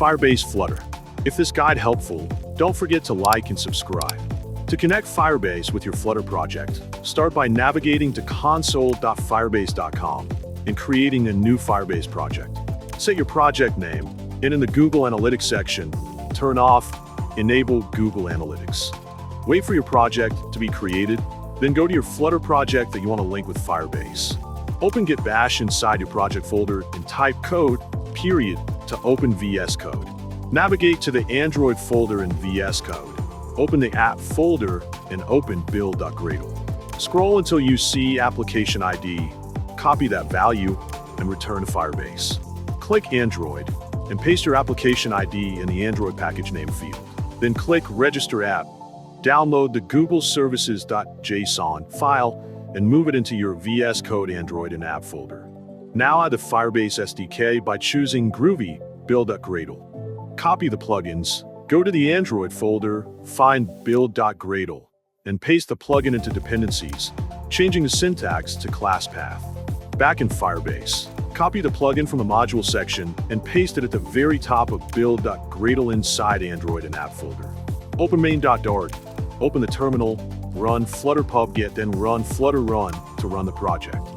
Firebase Flutter. If this guide helpful, don't forget to like and subscribe. To connect Firebase with your Flutter project, start by navigating to console.firebase.com and creating a new Firebase project. Set your project name, and in the Google Analytics section, turn off Enable Google Analytics. Wait for your project to be created, then go to your Flutter project that you want to link with Firebase. Open Git Bash inside your project folder and type code, period, to open VS Code. Navigate to the Android folder in VS Code. Open the app folder and open build.gradle. Scroll until you see application ID, copy that value, and return to Firebase. Click Android and paste your application ID in the Android package name field. Then click Register App. Download the Google Services.json file and move it into your VS Code Android and app folder. Now add the Firebase SDK by choosing Groovy build.gradle. Copy the plugins, go to the Android folder, find build.gradle, and paste the plugin into dependencies, changing the syntax to class path. Back in Firebase, copy the plugin from the module section and paste it at the very top of build.gradle inside Android and app folder. Open main.dart, open the terminal, run flutter pub get, then run flutter run to run the project.